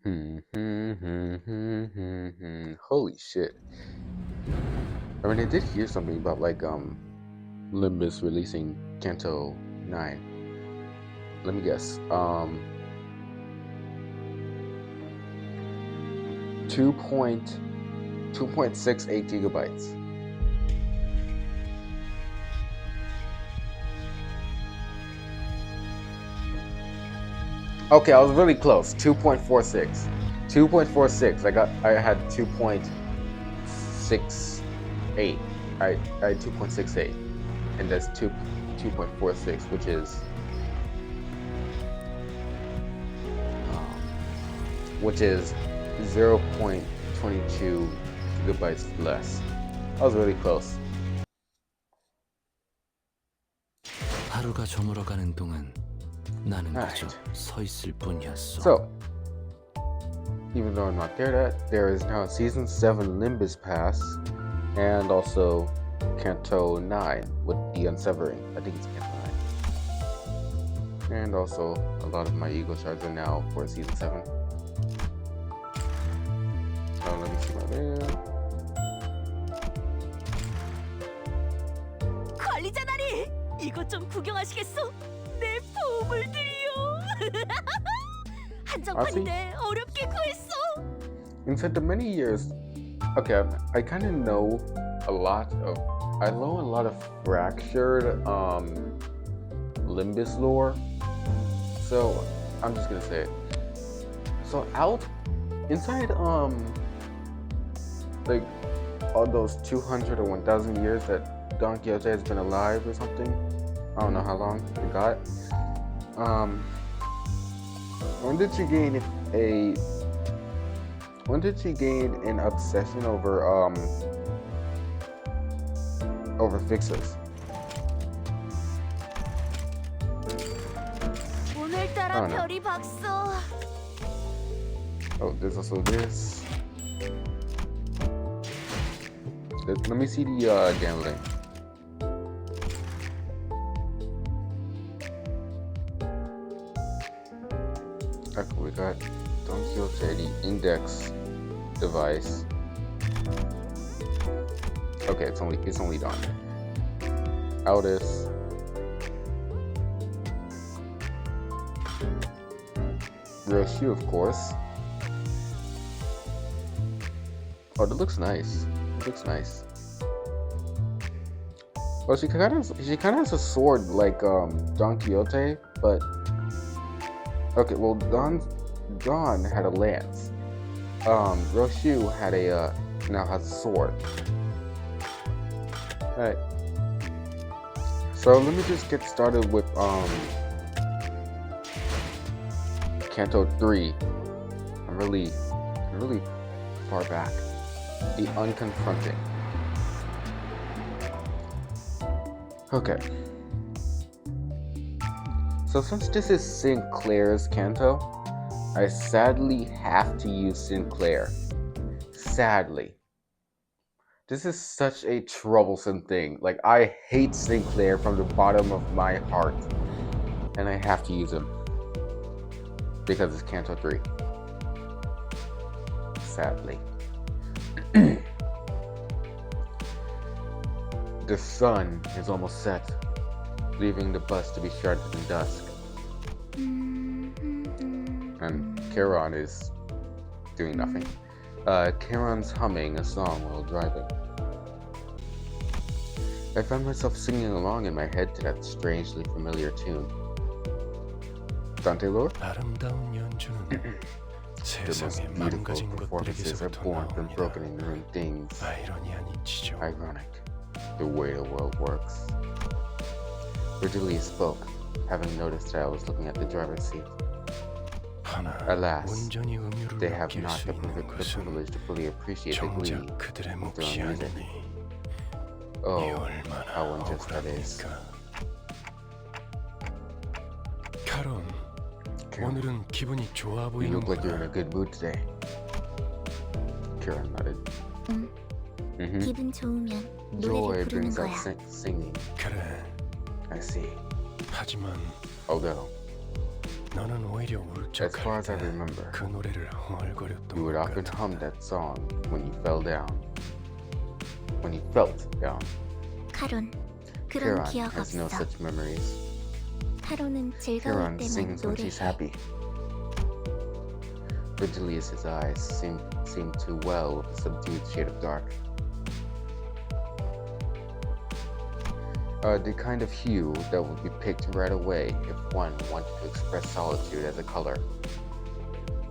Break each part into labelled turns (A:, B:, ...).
A: Holy shit. I mean, I did hear something about like Limbus releasing Kanto 9. Let me guess. 2.68 gigabytes. Okay, I was really close. 2.46. 2.46. I had 2.68. I had 2.68. And that's 2.46, which is 0.22 gigabytes less. I was really close.
B: 하루가 저물어가는 동안 나는 그저 서 있을 뿐이었어.
A: So, even though I'm not there is now Season 7 Limbus Pass, and also Kanto 9 with the Unsevering. I think it's Kanto 9. And also, a lot of my ego shards are now for Season 7. So, let me see my mail.
C: 관리자 나리! 이것 좀 구경하시겠소? 내 보물들이요! 한정판인데 어렵게 구했어!
A: Inside the many years, okay, I kind of know a lot of fractured Limbus lore, so I'm just gonna say it. So inside like all those 200 or 1,000 years that Don Quixote has been alive or something, I don't know how long he got. When did she gain an obsession over fixers?
C: 오늘따라 별이 박서.
A: Oh, there's also this. Let me see the gambling. Okay, we got Don Quixote, the index device. Okay, it's only Don. Aldous. Roshu, of course. Oh, that looks nice. It looks nice. Well, she kind of has a sword like Don Quixote, but okay. Well, Don had a lance. Roshu had now has a sword. All right. So let me just get started with Kanto 3. I'm really far back. The Unconfronting. Okay. So since this is Sinclair's Kanto, I sadly have to use Sinclair. Sadly. This is such a troublesome thing. Like, I hate Sinclair from the bottom of my heart. And I have to use him. Because it's Kanto 3. Sadly. The sun is almost set, leaving the bus to be shrouded in dusk. And Charon is doing nothing. Charon's humming a song while driving. I found myself singing along in my head to that strangely familiar tune. CroissantLore? The most beautiful performances are born from broken and ruined things. Ironic, the way the world works. Virgilia spoke, having noticed that I was looking at the driver's seat. Alas, they have not the privilege to fully appreciate the glee of their own music. Oh, how unjust that is.
B: Charon, 오늘은 기분이 좋아
A: You look like you're in
B: 보이는구나.
A: a good mood today. Charon nodded.
C: 기분 좋으면
A: Joy
C: 노래를 부르는
A: brings out
C: 거야.
A: singing.
B: 그래.
A: I see.
B: 하지만
A: Although,
B: 너는 오히려
A: As far
B: 울적할
A: as I
B: 때
A: remember,
B: 그 노래를 흥얼거렸던
A: you would
B: 것
A: often hum
B: 같은데.
A: that song when you fell down. When you felt down.
C: 카론, 그런
A: Charon
C: 기억
A: has no
C: 없어.
A: such memories.
C: 카론은 즐거울
A: Charon
C: 때만
A: sings when she's
C: 노래해.
A: happy. Virgilius' eyes seem to well with a subdued shade of dark. The kind of hue that would be picked right away if one wanted to express solitude as a color.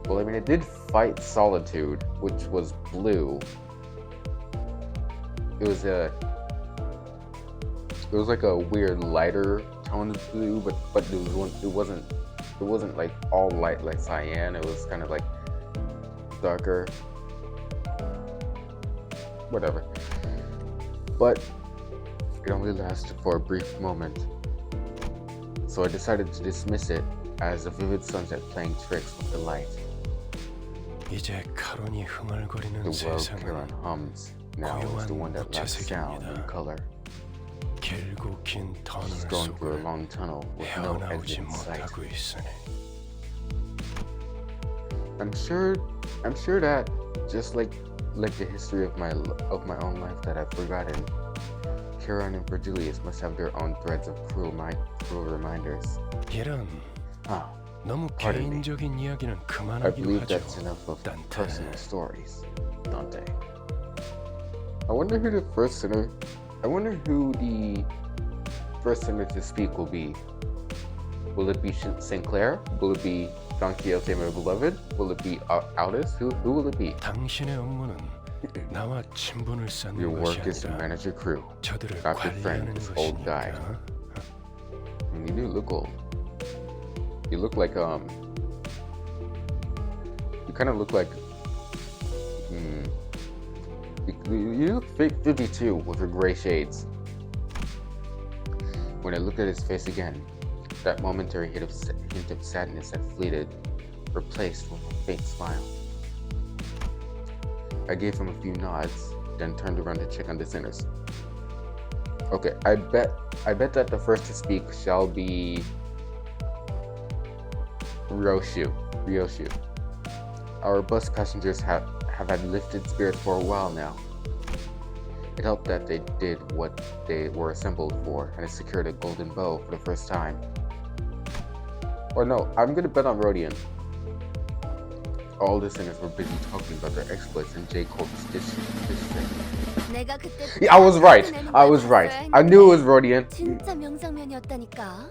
A: Well, I mean, it did fight solitude, which was blue. It was like a weird lighter tone of blue, but it wasn't like all light like cyan. It was kind of like darker. Whatever. But it only lasted for a brief moment. So I decided to dismiss it as a vivid sunset playing tricks with the light.
B: 이제 카론이 흥얼거리는
A: The world
B: 세상은
A: Charon hums now is the one that lacks sound and color.
B: 길고 긴 터널
A: She's going through a
B: 속을
A: long tunnel with no
B: 헤어나오지
A: exit in sight.
B: 못하고 있으니
A: I'm sure that just like the history of my own life that I've forgotten, Charon and Virgilius must have their own threads of cruel reminders.
B: 이런
A: Ah,
B: 너무
A: pardon me.
B: 개인적인 이야기는
A: I
B: 그만하기로
A: believe
B: 하죠.
A: that's enough of
B: Dante.
A: personal stories. Dante. I wonder who the first sinner to speak will be. Will it be Sinclair? Will it be Don Quixote, my beloved? Will it be Aldous? Who will it be?
B: 당신의 업무는 나와 친분을 쌓는
A: Your
B: 것이
A: work is to
B: 아니라
A: manage your crew.
B: 저들을
A: not your friend,
B: 관리하는
A: this old guy.
B: 것이니까.
A: I mean, you do look old. You look like you kind of look like you look 52 with your gray shades. When I looked at his face again, that momentary hint of sadness had fleeted, replaced with a faint smile. I gave him a few nods, then turned around to check on the sinners. Okay, I bet that the first to speak shall be Ryoshu. Our bus passengers have had lifted spirits for a while now. It helped that they did what they were assembled for and secured a golden bow for the first time. Or no, I'm gonna bet on Rodian. All the sinners were busy talking about their exploits in Jacob's district.
C: 내가 그때
A: Yeah, I was right. I knew it was Rodian.
C: 진짜 명장면이었다니까.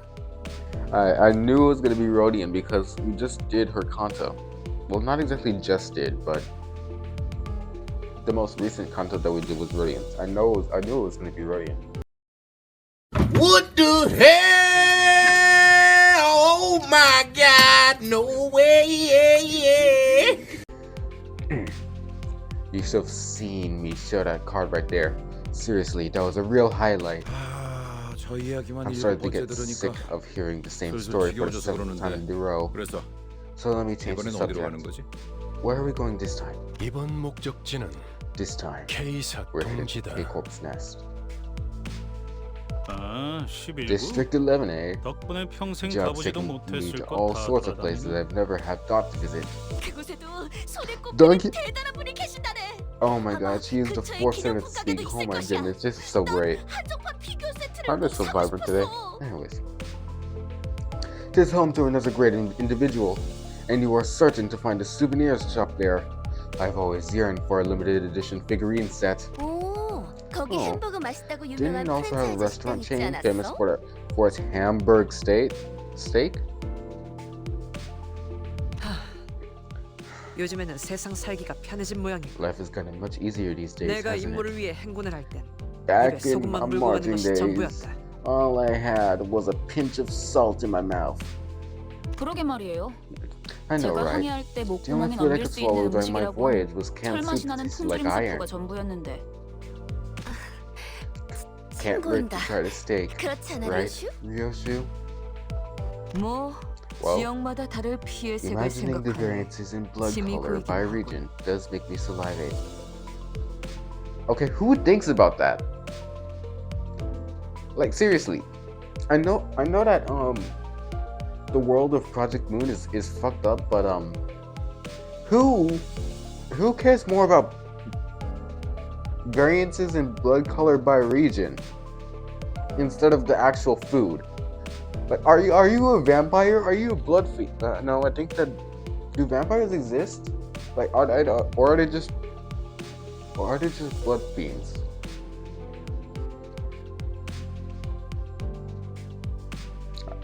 A: I knew it was gonna be Rodian because we just did her kanto. Well, not exactly just did, but the most recent kanto that we did was Rodian. I knew it was gonna be Rodian.
D: What the hell? Oh my God! No way!
A: You should have seen me show that card right there. Seriously, that was a real highlight.
E: 저 이야기만
A: I'm
E: 일곱
A: starting to
E: 번째
A: get sick
E: 들으니까
A: of hearing the same
E: 슬슬
A: story for the
E: 지겨워져서
A: seventh time in
E: 그러는데.
A: a row.
E: 그래서
A: So let me change the
E: 이번엔 어디로 가는
A: subject.
E: 거지?
A: Where are we going this time?
B: 이번 목적지는
A: This time,
B: K사
A: we're headed to
B: 동지다.
A: K-Corp's nest.
F: 아, 11구?
A: District 11A.
F: 덕분에 평생
A: Job's
F: 가보지도
A: taking me
F: 못했을
A: to
F: 것
A: all
F: 다
A: sorts of places
F: 돌아다니네.
A: I've never had thought to visit.
C: 그곳에도 손에 꼽히는
A: Donkey.
C: 대단한 분이 계신다네.
A: Oh my god, she is the
C: 근처에
A: fourth sinner to
C: 기념품
A: speak.
C: 가게도
A: Oh
C: 있을
A: my
C: 것이야.
A: goodness, this is so great.
C: 한정판 피규어 세트를
A: How are they
C: 꼭
A: so
C: 사고
A: vibrant today?
C: 싶었어.
A: Anyways. Tis home to another great individual, and you are certain to find a souvenirs shop there. I've always yearned for a limited edition figurine set.
C: 오, 거기
A: Oh.
C: 햄버거 맛있다고
A: Didn't
C: 유명한
A: it also have a
C: 프랜차이즈
A: restaurant
C: 식당 있지
A: chain famous
C: 않았어?
A: for its Hamburg steak?
G: 요즘에는 세상 살기가 편해진 모양이고
A: Life has gotten much easier these days,
G: 내가
A: hasn't it?
G: 임무를 위해 행군을 할 땐 입에
A: Back in my
G: 소금만 물고 가는
A: marching
G: 것이
A: days,
G: 전부였다.
A: all I had was a pinch of salt in my mouth.
H: 그러게 말이에요.
A: I know,
H: 제가
A: right?
H: 항해할 때
A: The only
H: 목구멍에
A: food I
H: 넘길
A: could
H: 수
A: swallow
H: 있는
A: during my
H: 음식이라고
A: voyage was canned
H: 철맛이
A: soup
H: 나는
A: tastes like
H: 통기름
A: iron.
H: 세포가 전부였는데.
A: Can't wait to
C: 친구한다.
A: try the steak,
C: 그렇잖아,
A: right?
C: 류슈?
A: Ryoshu?
H: 뭐
A: Well,
H: 지역마다 다를 피의 색을
A: imagining the
H: 생각하면
A: variances in blood
H: 침이
A: color
H: 고이긴
A: by
H: 하고.
A: region does make me salivate. Okay, who thinks about that? Like seriously, I know that the world of Project Moon is fucked up, but who cares more about variances in blood color by region instead of the actual food? Like, are you a vampire? Are you a blood fiend? No, I think that, do vampires exist? Like, are they just blood fiends?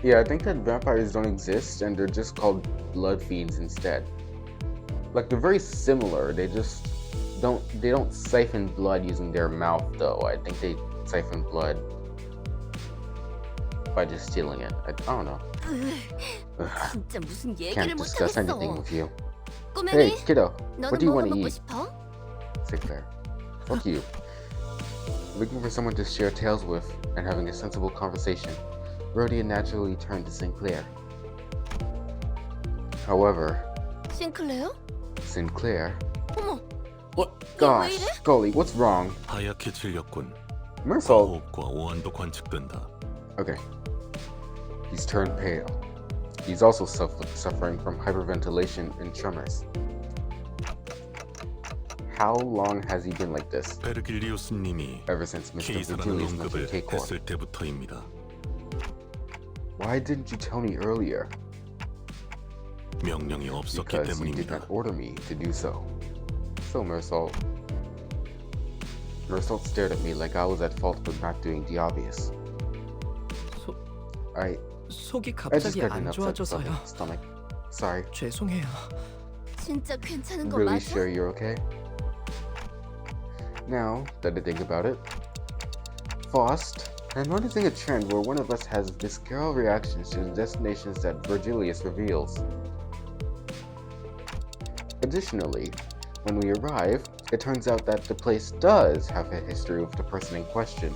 A: Yeah, I think that vampires don't exist and they're just called blood fiends instead. Like, they're very similar. They just don't siphon blood using their mouth though. I think they siphon blood by just stealing it. I don't know. Ugh,
C: 진짜 무슨 얘기를
A: can't discuss anything
C: 못하겠어.
A: with you. Hey,
C: 꼬맹이,
A: kiddo, what do you
C: 너는 뭐
A: want to
C: 먹고
A: eat?
C: 싶어?
A: Sinclair. Fuck you. Looking for someone to share tales with and having a sensible conversation, Rhodia naturally turned to Sinclair. However,
C: 싱클레어?
A: Sinclair,
C: 어머,
A: gosh,
C: 이래?
A: Scully, what's wrong?
B: 하얗게 질렸군.
A: Mersault.
B: 과호흡과 오한도 관측된다.
A: Okay. He's turned pale. He's also suffering from hyperventilation and tremors. How long has he been like this?
B: 베르길리우스님이
A: Ever since Mr.
B: 케이사라는
A: Virgilius mentioned
B: 언급을
A: K-Corp.
B: 했을 때부터입니다.
A: Why didn't you tell me earlier?
B: 명령이 없었기
A: Because you did
B: 때문입니다.
A: not order me to do so. So Mersault stared at me like I was at fault for not doing the obvious.
G: 속이
A: I just
G: 갑자기
A: got
G: 안
A: an upset
G: 좋아져서요.
A: stomach. Sorry.
G: 죄송해요.
C: 진짜 괜찮은 거
A: Really
C: 맞아?
A: sure you're okay? Now that I think about it, Faust, I'm noticing a trend where one of us has visceral reactions to the destinations that Virgilius reveals. Additionally, when we arrive, it turns out that the place does have a history with the person in question.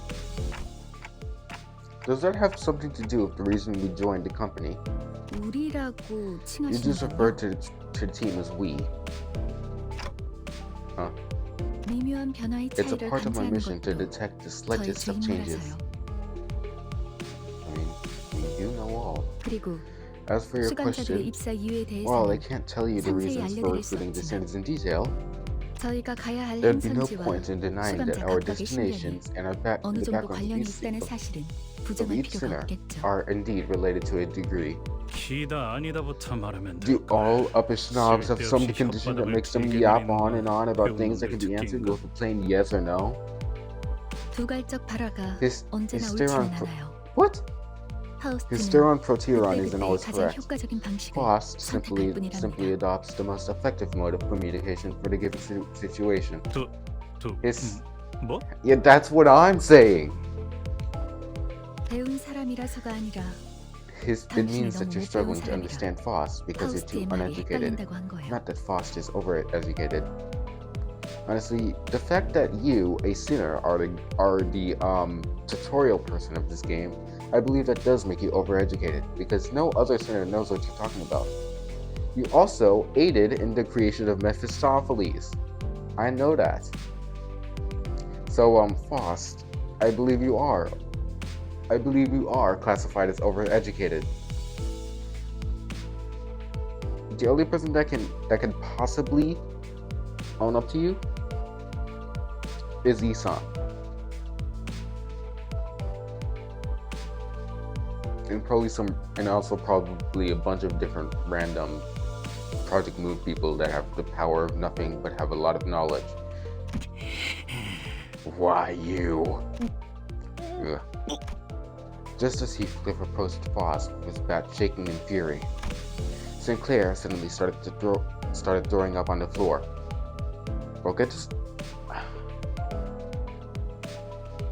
A: Does that have something to do with the reason we joined the company?
H: 우리라고
A: You just referred
H: 칭하시는
A: to the team as we.
H: 미묘한 변화의
A: It's a
H: 차이를
A: part of my
H: 감지하는
A: mission to
H: 것도
A: detect the
H: 저의
A: slightest of changes.
H: 주임이라서요.
A: I mean, we do know all.
H: 그리고
A: As for your
H: 수감자들의
A: question,
H: 입사 이유에
A: while I
H: 대해서는
A: can't tell you the
H: 상세히
A: reasons for
H: 알려드릴 수
A: recruiting
H: 없지만
A: descendants in detail,
H: 저희가 가야 할
A: there'd be no
H: 행선지와
A: point in denying that
H: 수감자
A: our
H: 각각의 신변이
A: destinations and
H: 어느
A: the
H: 정도
A: background
H: 관련이 있다는 사실은
A: of
H: 부정할
A: each
H: 필요가
A: sinner
H: 없겠죠.
A: are indeed related to a degree.
F: 기다 아니다부터 말하면
A: Do all upper snobs have some
F: 쓸데없이
A: condition that
F: 혓바닥을
A: makes them
F: 길게
A: yap
F: 내리는
A: on and on about
F: 배운
A: things that can be
F: 놈들
A: answered
F: 특기인가?
A: with a plain yes or no?
H: 두갈적 발화가
A: His
H: 언제나
A: Hysteron
H: 옳지는 않아요.
A: What?
H: 파우스트는
A: Hysteron Proteron isn't
H: 그때그때
A: always
H: 가장
A: correct.
H: 효과적인 방식을
A: Faust
H: 선택할
A: simply
H: 뿐이랍니다.
A: adopts the most effective mode of communication for the given situation.
F: 뭐?
A: Yeah, that's what I'm saying.
H: 배운 사람이라서가 아니라
A: It means that you're struggling to understand Faust because you're too
H: 파우스트의 말이
A: uneducated.
H: 헷갈린다고 한 거예요.
A: Not that Faust is overeducated. Honestly, the fact that you, a sinner, are the tutorial person of this game, I believe that does make you overeducated because no other sinner knows what you're talking about. You also aided in the creation of Mephistopheles. I know that. So, Faust, I believe you are classified as overeducated. The only person that can possibly own up to you is Isan. And also probably a bunch of different random Project Move people that have the power of nothing but have a lot of knowledge. Why you? Ugh. Just as Heathcliff approached Faust with his bat shaking in fury, Sinclair suddenly started throwing up on the floor. Bro, get this.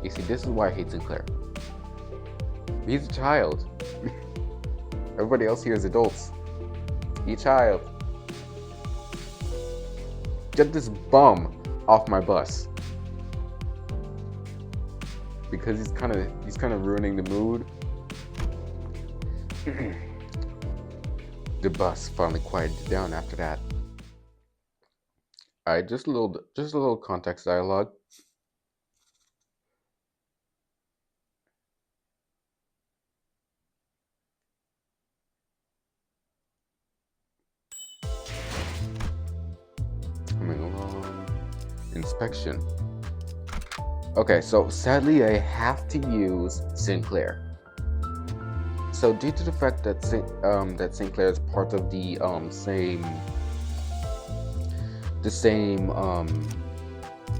A: You see, this is why I hate Sinclair. He's a child. Everybody else here is adults. Be a child. Get this bum off my bus. Because he's kind of ruining the mood. The bus finally quieted down after that. Alright, just a little context dialogue. inspection. Okay, so sadly I have to use Sinclair. So due to the fact that Sinclair is part of the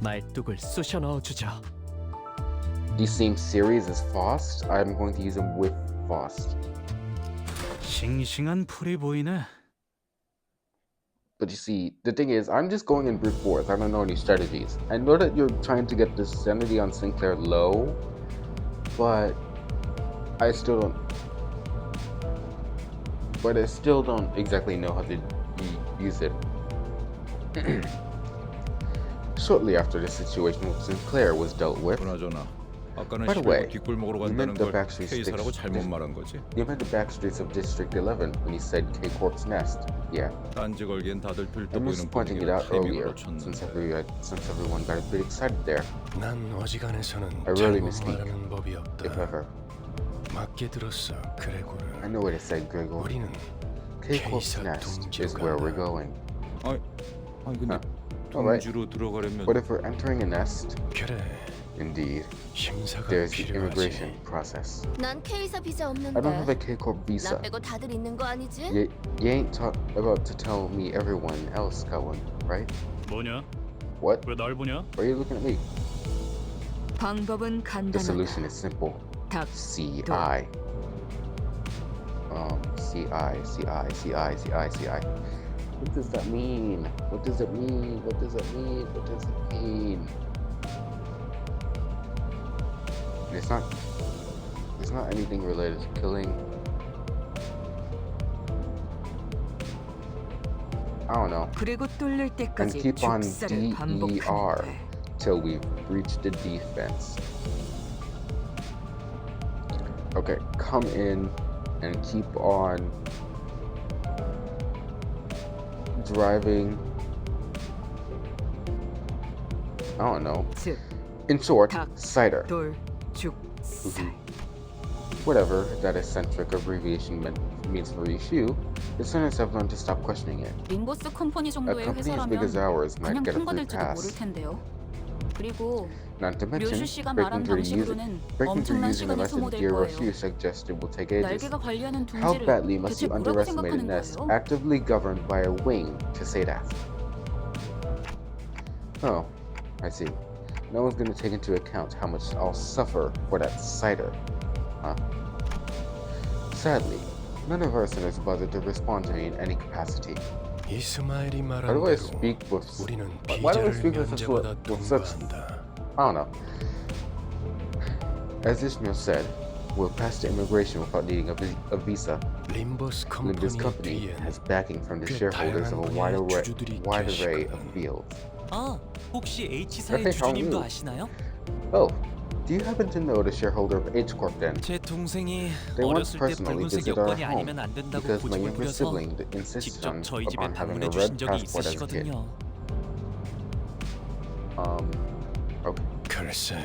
I: 말뚝을 쑤셔 넣어주죠.
A: the same series as Faust, I'm going to use him with Faust.
F: 싱싱한 풀이 보이네.
A: But you see, the thing is, I'm just going in brute force. I don't know any strategies. I know that you're trying to get the sanity on Sinclair low, but I still don't. But I still don't exactly know how to use it. Shortly after the situation with Sinclair was dealt with,
E: 그나저나 아까는
A: By the way,
E: 뒷골 먹으러
A: you meant
E: 간다는
A: the
E: 걸
A: backstreet
E: K사라고
A: sticks.
E: 잘못 말한 거지?
A: you meant the back streets of District 11 when you said K-Corp's Nest. Yeah,
E: 딴지 걸기엔 다들
A: I
E: 들떠
A: was
E: 보이는
A: pointing it out
E: 분위기를
A: earlier since
E: 쳤는데
A: everyone got a bit excited there,
B: 난 어지간해서는
A: I rarely
B: 잘못
A: misspeak,
B: 말하는 법이 없다.
A: if ever.
B: 맞게 들었어,
A: I
B: 그레고르.
A: know what it said, Gregor.
B: 우리는
A: K-Corp's
B: K사
A: Nest
B: 둥지로
A: is where we're
B: 간다.
A: going.
E: 아니 근데
A: Alright.
E: 둥지로 들어가려면
A: But if we're entering a nest,
B: 그래,
A: indeed,
B: 심사가
A: there's the
B: 필요하지.
A: immigration process.
C: 난 K사 비자
A: I don't have a
C: 없는데.
A: K-Corp
C: 나
A: visa.
C: 빼고 다들 있는 거 아니지?
A: You ain't about to tell me everyone else got one, right?
F: 뭐냐?
A: What?
F: 왜 날 보냐?
A: Why are you looking at me?
G: 방법은
A: The solution
G: 간단하다.
A: is simple.
G: 닭,
A: CI. CI. What does that mean? What does it mean? What does it mean? What does it mean? It's not anything related to killing. I don't know.
G: 그리고 뚫릴
A: And
G: 때까지
A: keep on
G: 축사를 반복하면
A: DER
G: 돼.
A: till we've reached the defense. Okay, come in and keep on driving. I don't know.
G: 즉,
A: In short,
G: 닭,
A: cider.
G: 돌, 죽, 살.
A: Whatever that eccentric abbreviation means for issue, the sinners have learned to stop questioning it.
J: 림버스 컴퍼니
A: A
J: 정도의
A: company as big as
J: 회사라면
A: ours might
J: 그냥
A: get a free
J: 통과될지도 모를
A: pass.
J: 텐데요. 그리고
A: Not to mention,
J: 류슈 씨가 말한 방식으로는
A: breaking through
J: 엄청난
A: using the
J: 시간이
A: method
J: 소모될
A: Dear
J: 거예요.
A: Roshu suggested will take ages.
J: 날개가 관리하는
A: How
J: 둥지를
A: badly must
J: 대체
A: you
J: 뭐라고
A: underestimate a
J: 생각하는
A: nest
J: 거예요?
A: actively governed by a wing to say that? Oh, I see. No one's going to take into account how much I'll suffer for that cider. Huh? Sadly, none of our sinners bothered to respond to me in any capacity.
B: 이스마엘이
A: Why
B: 말한
A: do I
B: 대로
A: speak with...
B: 우리는
A: Why do I
B: 비자를
A: speak with such...
B: 통과한다.
A: I don't know. As Ishmael said, we'll pass the immigration without needing a visa.
B: 림버스
A: Limbus
B: 컴퍼니
A: company
B: 뒤엔
A: has backing from the
B: 꽤
A: shareholders of a
B: 다양한 분야의 주주들이
A: wide array of
B: 계시거든.
A: fields.
I: 아, 혹시 H사의
A: Hey,
I: 주주님도
A: how
I: 아시나요?
A: Oh, do you happen to know the shareholder of H Corp then?
I: 제 동생이
A: They once
I: 어렸을 때
A: personally
I: 붉은색
A: visited our
I: 여권이
A: home
I: 아니면 안 된다고
A: because my
I: 고집을
A: younger
I: 부려서
A: sibling insisted
I: 직접 저희 집에
A: upon having
I: 방문해
A: a
I: 주신
A: red
I: 적이
A: passport as a kid.
I: 있으시거든요.
A: Okay,
B: 글쎄,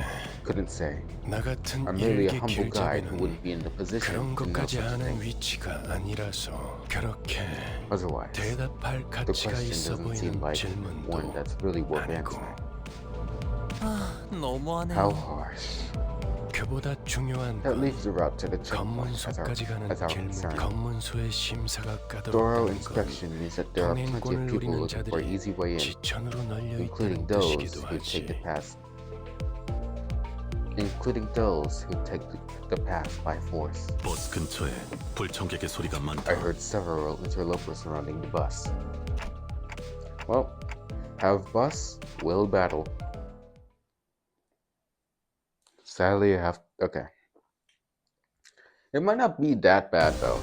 A: couldn't say.
B: 나 같은
A: I'm merely a
B: 일개
A: humble guide who
B: 길잡이는
A: wouldn't be in the position
B: 그런
A: to know
B: 것까지
A: such a
B: 아는
A: thing.
B: 위치가 아니라서 그렇게
A: Otherwise,
B: 대답할
A: the
B: 가치가
A: question
B: 있어
A: doesn't seem
B: 보이는
A: like
B: 질문도
A: one that's really worth
B: 아니고
A: answering.
I: 아,
A: How
I: 너무하네요.
A: harsh.
B: 그보다 중요한
A: That
B: 건
A: leads the route to the checkpoint
B: 검문소까지 가는
A: as our
B: 길목
A: concern.
B: 검문소의 심사가
A: Thorough
B: 까다롭다는 건
A: inspection means that there are plenty of
B: 동행권을
A: people
B: 누리는
A: looking for an
B: 자들이
A: easy way in,
B: 지천으로 널려
A: including
B: 있다는
A: those
B: 뜻이기도
A: who take
B: 하지.
A: the pass. Including those who take the pass by force.
K: 버스 근처에 불청객의 소리가 많다.
A: I heard several interlopers surrounding the bus. Well, have bus, will battle. Sadly, I have. Okay. It might not be that bad though.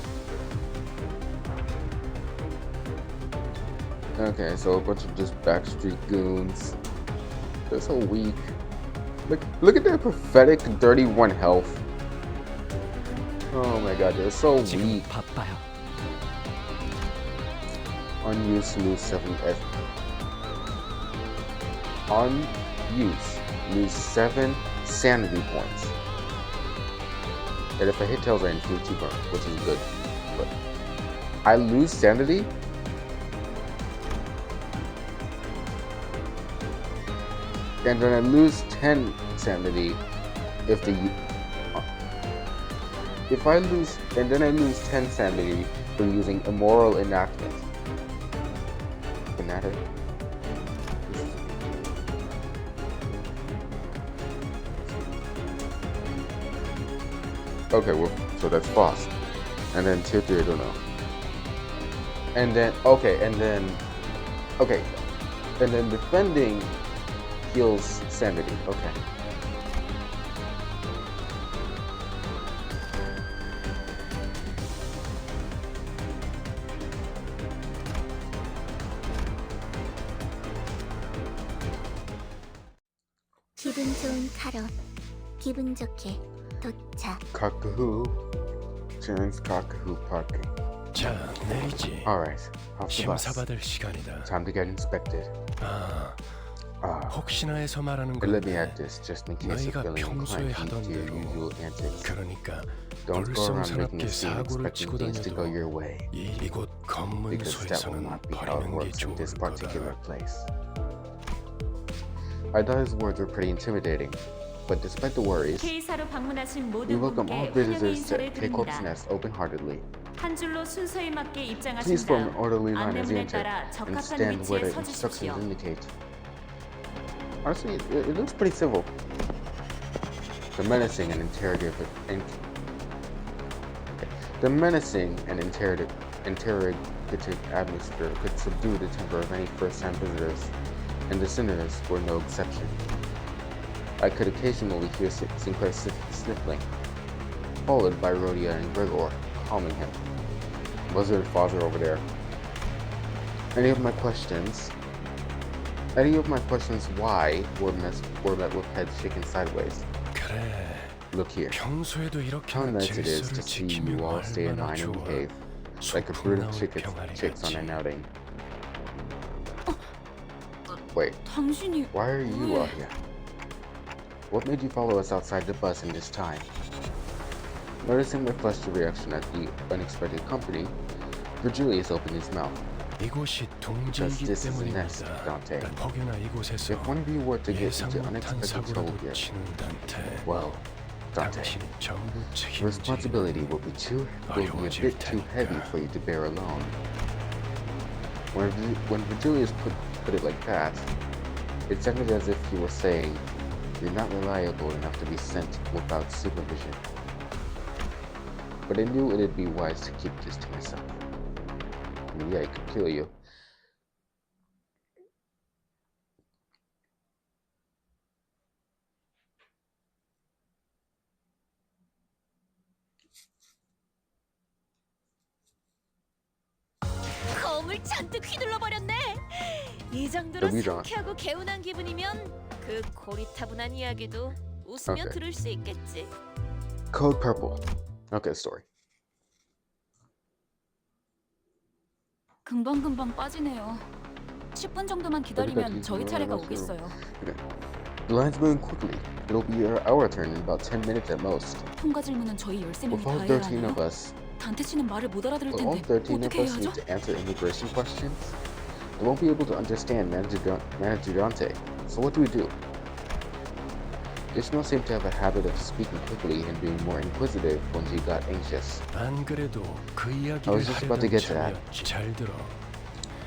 A: Okay, so a bunch of just backstreet goons. They're so weak. Look at their pathetic 31 health. Oh my god, they're so
I: 지금
A: weak.
I: 바빠요.
A: Unused lose 7 Unused lose 7 sanity points. And if I hit tails, I inflict 2 burn, which is good. But I lose sanity? And then I lose 10 sanity if I lose, and then I lose 10 sanity for using immoral enactment. Fanatic? Okay, well, so that's false. And then tier 3, I don't know. And then, and then defending heals sanity. Okay.
C: 기분 좋은 카롯. 기분 좋게 도착.
A: Kakahu. Chance Kakahu parking.
B: 자, 내리지.
A: Alright, off the bus.
B: 심사받을 시간이다.
A: Time to get inspected.
B: 혹시나 해서 말하는
A: But let me
B: 건데
A: add this just in case of
B: 너희가
A: feeling
B: 평소에
A: inclined
B: 하던
A: to your
B: 대로
A: usual antics.
B: 그러니까
A: Don't go around making
B: 불성스럽게
A: a scene
B: 사고를
A: expecting
B: 치고
A: things to go your
B: 다녀도
A: way.
B: 이곳
A: Because that will
B: 검문소에서는
A: not be how it
B: 버리는 게
A: works in
B: 좋을
A: this particular
B: 거다.
A: place. I thought his words were pretty intimidating, but despite the worries,
J: K사로 방문하신
A: we
J: 모든
A: welcome all
J: 분께 환영의
A: visitors to
J: 인사를
A: K-Corp's
J: 드립니다.
A: Nest open-heartedly.
J: 한 줄로 순서에 맞게 입장하신
A: Please form an
J: 다음
A: orderly line as you
J: 안내문에
A: enter
J: 따라
A: and
J: 적합한
A: stand where
J: 위치에
A: the instructions
J: 서주십시오.
A: indicate. Honestly, it looks pretty civil. The menacing and interrogative atmosphere could subdue the temper of any first-time visitors, and the sinners were no exception. I could occasionally hear Sinclair sniffling, followed by Rhodia and Gregor calming him. Was there a father over there? Any of my questions why were met with heads shaken sideways.
B: 그래.
A: Look here.
B: 평소에도
A: How
B: 이렇게나
A: nice it is
B: 질서를
A: to see
B: 지키면
A: you all stay in
B: 얼마나
A: line and
B: 좋아.
A: behave, like a
B: 소풍
A: brood of
B: 나올
A: chicks on
B: 병아리
A: an
B: 같이.
A: outing. Wait,
J: 당신이
A: why are you out here? What made you follow us outside the bus in this time? Noticing my flustered reaction at the unexpected company, Virgilius opened his mouth.
B: 이곳이
A: Because
B: 둥지이기
A: this is a nest,
B: 때문입니다.
A: Dante.
B: 혹여나 이곳에서
A: If one of you were to get
B: 예상
A: into
B: 못한
A: unexpected trouble
B: 사고라도
A: here,
B: 치는 단테.
A: well, Dante,
B: 당신이 전부
A: the
B: 책임지기.
A: responsibility will be a bit too heavy for you to bear alone. When Virgilius put it like that, it sounded as if he were saying, "You're not reliable enough to be sent without supervision." But I knew it'd be wise to keep this to myself. I mean, yeah, it could kill you.
C: 검을 잔뜩 휘둘러 버렸네. 이 정도로
A: 여기다.
C: 상쾌하고 개운한 기분이면 그 고리타분한 이야기도 웃으며
A: Okay.
C: 들을 수 있겠지.
A: Code Purple. Okay, story.
J: 금방금방 빠지네요. 10분 정도만 기다리면 저희 차례가 오겠어요.
A: The line's moving quickly. It'll be our turn in about 10 minutes at most.
J: 통과 질문은 저희 13명이
A: With
J: 다
A: all
J: 해야
A: 13 of
J: 하나요?
A: us,
J: 단테 씨는 말을 못 알아들을
A: all
J: 텐데
A: 13 of
J: 어떻게
A: us
J: 해야
A: need
J: 하죠?
A: to answer immigration questions. They won't be able to understand Manager Dante. So what do we do? Ishmael seemed to have a habit of speaking quickly and being more inquisitive when he got anxious.
B: 안 그래도 그
A: I
B: 이야기를
A: was just about to
B: 하려던
A: get to that.
B: 참이었지. 잘 들어.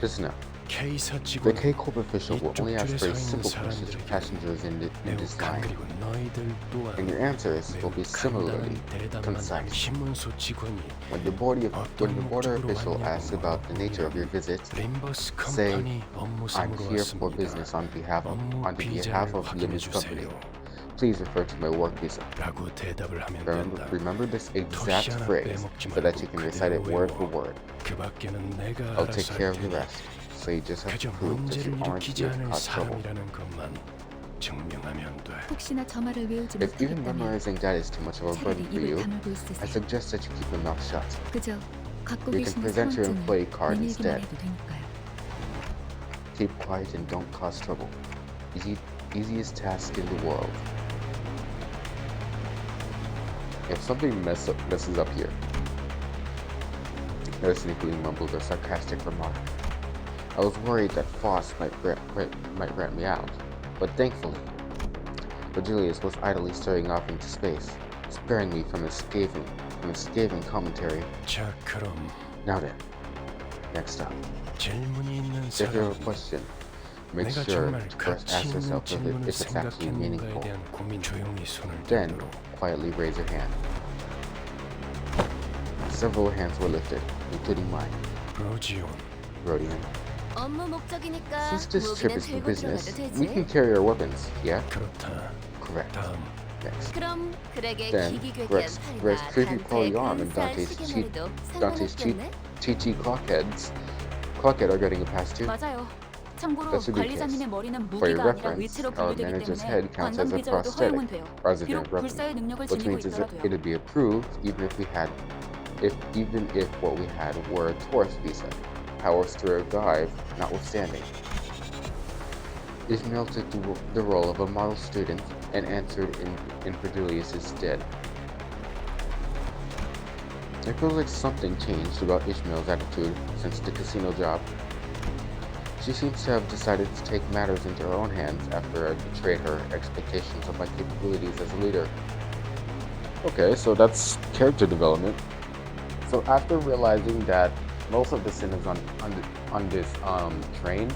A: Listen up.
B: K사
A: The
B: 직원
A: K-Corp official will only ask
B: 이쪽
A: very
B: 줄에 서
A: simple
B: 있는
A: questions to
B: 사람들에게
A: passengers in
B: 매우
A: this line,
B: 그리고 너희들 또한
A: and your answers will be
B: 매우
A: similarly
B: 간단한 대답만
A: concise.
B: 신문소 직원이
A: When the border official asks about the nature of your visit,
B: 림버스
A: say,
B: 컴퍼니
A: "I'm
B: 업무상으로
A: here for
B: 왔습니다.
A: business on behalf
B: 업무
A: of
B: 비자를
A: Limbus
B: 확인해
A: Company.
B: 주세요.
A: Please refer to my work visa."
B: 라고 대답을 하면 된다.
A: Remember this
B: 토시
A: exact
B: 하나
A: phrase
B: 빼먹지
A: so that you
B: 말고
A: can recite it
B: 그대로
A: word
B: 외워.
A: for word.
B: 그 밖에는 내가
A: I'll take
B: 알아서
A: care
B: 할
A: of the
B: 테니
A: rest. So you just have
B: 그저
A: to prove that
B: 문제를
A: you aren't
B: 일으키지
A: here to
B: 않을
A: cause trouble.
B: 사람이라는 것만 증명하면 돼.
H: 혹시나 저 말을 외우지
A: If even
H: 못하겠다면
A: memorizing that is too much of a
H: 차라리
A: burden for
H: 입을
A: you,
H: 다물고
A: I
H: 있으세요.
A: suggest that you keep your mouth shut.
H: 그저 갖고
A: You can
H: 계시는
A: present your
H: 사원증을
A: employee card
H: 내밀기만
A: instead.
H: 해도 되니까요.
A: Keep quiet and don't cause trouble. Easiest task in the world. If something messes up here, I sneakily mumbled a sarcastic remark. I was worried that Foss might rat me out. But thankfully, Virgilius was idly staring off into space, sparing me from his scathing commentary.
B: 자, 그럼
A: Now then, next up,
B: 질문이 있는
A: if you have a
B: 사람이
A: question, make
B: 내가
A: sure
B: 정말
A: to first
B: 가치
A: ask
B: 있는
A: yourself if
B: 질문을
A: it's actually
B: 생각했는가에
A: meaningful.
B: 대한 고민. 조용히 손을
A: Then,
B: 들도록.
A: quietly raise your hand. Several hands were lifted, including mine.
B: 로지온.
A: Rodion.
J: 업무 목적이니까
A: Since this trip
J: 무기는
A: is for
J: 들고
A: business,
J: 들어가도
A: we can
J: 되지.
A: carry our weapons, yeah?
B: 그렇다.
A: Correct.
B: 다음.
A: Next.
J: 그럼 그에게
A: Then,
J: 기기괴기한
A: Rex
J: 팔이나
A: creepy crawly
J: 단테
A: arm and
J: 근사한
A: Dante's
J: 시계머리도
A: Dante's
J: 상관없겠네.
A: clockhead are getting a pass too.
J: 맞아요. 참고로
A: That should be the
J: 관리자님의 머리는
A: For your
J: 무기가 아니라
A: reference,
J: 의체로
A: our
J: 분류되기
A: manager's
J: 때문에
A: head counts as
J: 관광
A: a
J: 비자로도 허용은
A: prosthetic
J: 돼요.
A: rather than a
J: 비록
A: weapon,
J: 불사의 능력을
A: which
J: 지니고
A: means
J: 있더라도요.
A: it'd be approved even if what we had were a tourist visa. Powers to revive notwithstanding. Ishmael took the role of a model student and answered in Verdilius' stead. It feels like something changed about Ishmael's attitude since the casino job. She seems to have decided to take matters into her own hands after I betrayed her expectations of my capabilities as a leader. Okay, so that's character development. So after realizing that most of the sinners on this train,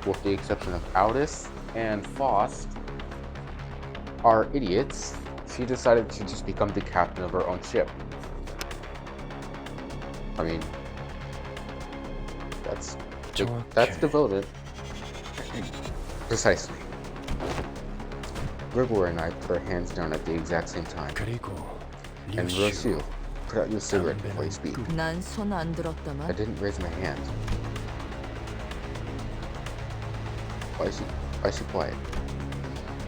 A: with the exception of Aldous and Faust, are idiots, she decided to just become the captain of her own ship. I mean, that's devoted. Precisely. Gregor and I put our hands down at the exact same time.
B: 그리고
A: And Rocio, put out your cigarette before you speak.
G: 난 손 안
A: I
G: 들었다만.
A: didn't raise my hand. Why is she quiet?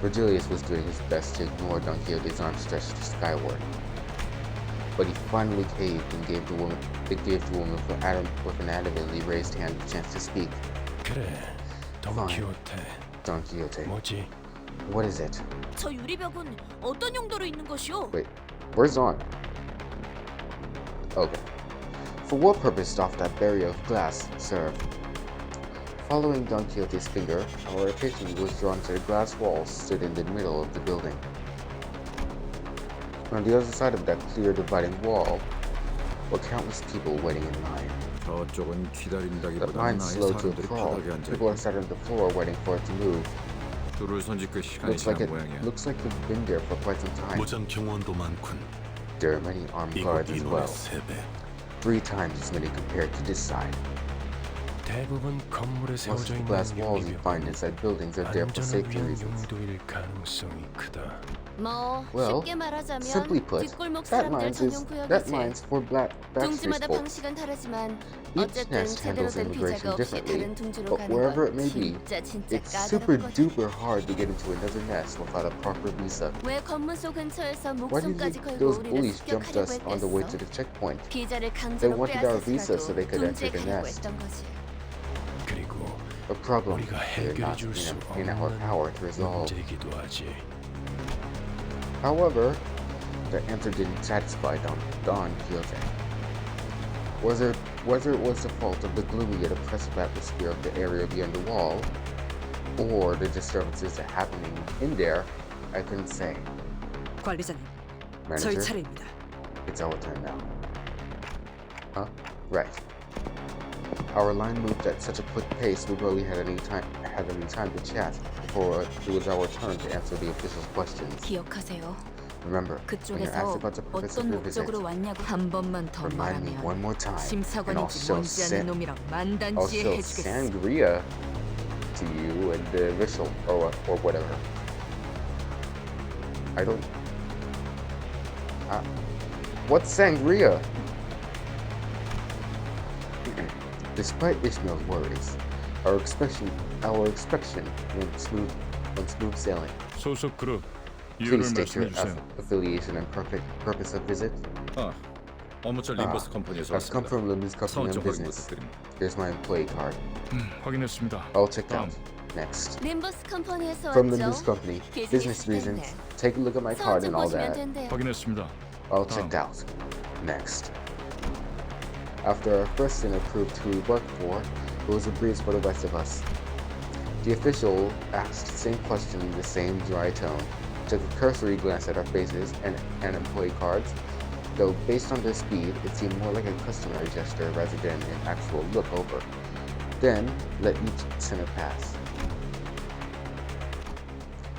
A: Virgilius was doing his best to ignore Don Quixote's arm stretched skyward. But he finally caved and gave the woman with an adamantly raised hand a chance to speak.
B: 그래. 돈
A: Fine.
B: 키호테.
A: Don Quixote,
B: 뭐지?
A: what is it?
C: 저 유리벽은 어떤 용도로 있는 것이오?
A: Wait, where's Don? Okay. For what purpose doth that barrier of glass serve? Following Don Quixote's finger, our attention was drawn to the glass walls stood in the middle of the building. On the other side of that clear dividing wall were countless people waiting in line.
E: 저쪽은
A: The
E: 기다린다기보다는
A: line
E: 아예
A: slowed to a
E: 사람들이
A: crawl.
E: 바닥에 앉아
A: People are sat on the floor waiting for it to move.
E: 줄을 손짓 꽤 시간이 지난 모양이야.
A: Looks like they've been there for quite some time.
K: 무장 경호원도 많군.
A: There are many armed
K: 이곳
A: guards as well.
K: 인원의 3배.
A: 3 times as many compared to this side.
B: 대부분 건물에
A: Most of
B: 세워져
A: the
B: 있는
A: glass walls you find
B: 유리벽은
A: inside buildings are there for
B: 안전을
A: safety
B: 위한
A: reasons.
B: 용도일 가능성이 크다.
J: 뭐
A: Well,
J: 쉽게 말하자면
A: simply put,
J: 뒷골목
A: that
J: 사람들 전용
A: line's
J: 구역이지.
A: for backstreet
J: 둥지마다
A: folks.
J: 방식은 다르지만
A: Each
J: 어쨌든
A: nest
J: 제대로
A: handles
J: 된
A: immigration
J: 비자가 없이
A: differently,
J: 다른 둥지로
A: but
J: 가는
A: wherever it
J: 건
A: may be,
J: 진짜
A: it's super
J: 까다로운 거지.
A: duper hard to get into another nest without a proper visa.
J: 왜 검문소 근처에서
A: Why do you
J: 목숨까지
A: think
J: 걸고
A: those
J: 우리를
A: bullies jumped
J: 습격하려고
A: us on the way to
J: 했겠어?
A: the checkpoint?
J: 비자를
A: They
J: 강제로
A: wanted our visa so
J: 빼앗았으라도
A: they could enter
J: 둥지에
A: the
J: 가려고
A: nest.
J: 했던 거지.
B: 그리고
A: A problem
B: 우리가
A: they're
B: 해결해
A: not
B: 줄 수
A: in our power to
B: 없는
A: resolve.
B: 문제이기도 하지.
A: However, the answer didn't satisfy Don Quixote. Whether it was the fault of the gloomy yet oppressive atmosphere of the area beyond the wall, or the disturbances that happening in there, I couldn't say.
G: 관리자님, 저희
A: Manager,
G: 차례입니다.
A: it's our turn now. Huh? Right. Our line moved at such a quick pace we barely had any time to chat before it was our turn to answer the official's questions.
J: 기억하세요.
A: Remember, when you're asked
J: 그쪽에서
A: about the purpose of
J: 어떤
A: your visit,
J: 목적으로 왔냐고.
G: 한 번만 더
A: remind me one
G: 말하면
A: more time, and I'll
G: 심사관인지
A: show
G: 뭔지 않는 놈이랑
A: I'll
G: 만단지에
A: show
G: 해주겠어.
A: sangria to you and the official or whatever. I don't. What's sangria? Despite Ishmael's worries, our inspection went smooth sailing.
B: 소속 그룹
A: Please
B: 이유를
A: state your
B: 말씀해 주세요.
A: affiliation and purpose of visit.
E: 업무처 림버스 컴퍼니에서
A: I've come
E: 왔습니다.
A: from Limbus Company
E: 사원
A: and
E: 좀 확인
A: Business.
E: 부탁드립니다.
A: Here's my employee card.
B: 확인했습니다.
A: All checked
B: 다음.
A: out. Next.
J: 림버스 컴퍼니에서
A: From the
J: 왔죠.
A: news company,
J: 비즈니스
A: business reasons.
J: 때문에.
A: Take a look at my
J: 사원
A: card
J: 좀
A: and all
J: 보시면
A: that.
J: 된대요.
B: 확인했습니다.
A: All checked out. Next. After our first dinner proved who we worked for, it was a breeze for the rest of us. The official asked the same question in the same dry tone, took a cursory glance at our faces and employee cards, though based on their speed, it seemed more like a customary gesture rather than an actual look over. Then, let each center pass.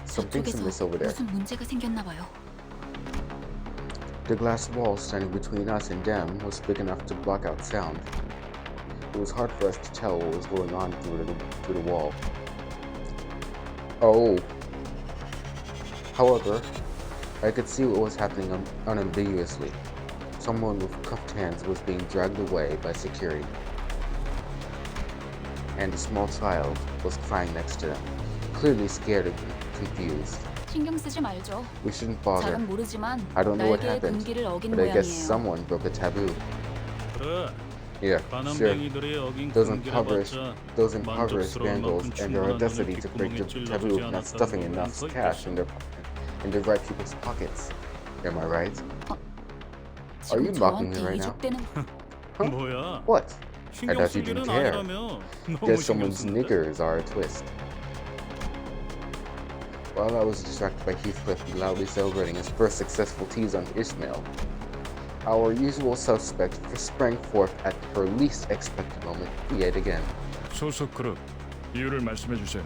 A: Something's amiss over there.
J: 무슨 문제가 생겼나 봐요.
A: The glass wall standing between us and them was big enough to block out sound. It was hard for us to tell what was going on through the wall. Oh. However, I could see what was happening unambiguously. Someone with cuffed hands was being dragged away by security. And a small child was crying next to them, clearly scared and confused.
J: 신경 쓰지 말죠.
A: We shouldn't bother.
J: 잘은 모르지만
A: I don't know what
J: 날개의
A: happened,
J: 금기를 어긴
A: but I guess
J: 모양이에요.
A: someone broke a taboo.
F: 그래.
A: Yeah, sure.
F: 관원뱅이들이 어긴
A: Those
F: 금기를
A: impoverished
F: 만족스러울
A: vandals
F: 만큼
A: and their
F: 충분한
A: audacity
F: 눈을
A: to break the
F: 귓구멍에
A: taboo
F: 찔러주지
A: of not
F: 않았다는
A: stuffing
F: 부분은
A: enough
F: 서
A: cash
F: 있겠어.
A: in the right people's pockets. Am I right? Are you
J: 지금
A: mocking me
J: 저한테
A: right now?
J: 이죽되는
F: 뭐야?
A: What? I
F: 신경
A: thought
F: 쓸
A: you didn't
F: 일은
A: care.
F: 아니라며. 너무
A: Guess
F: 신경
A: someone's
F: 쓰는데?
A: knickers are a twist. While I was distracted by Heathcliff loudly celebrating his first successful tease on Ishmael, our usual suspect sprang forth at her least expected moment yet again.
B: 소속 그룹 이유를 말씀해 주세요.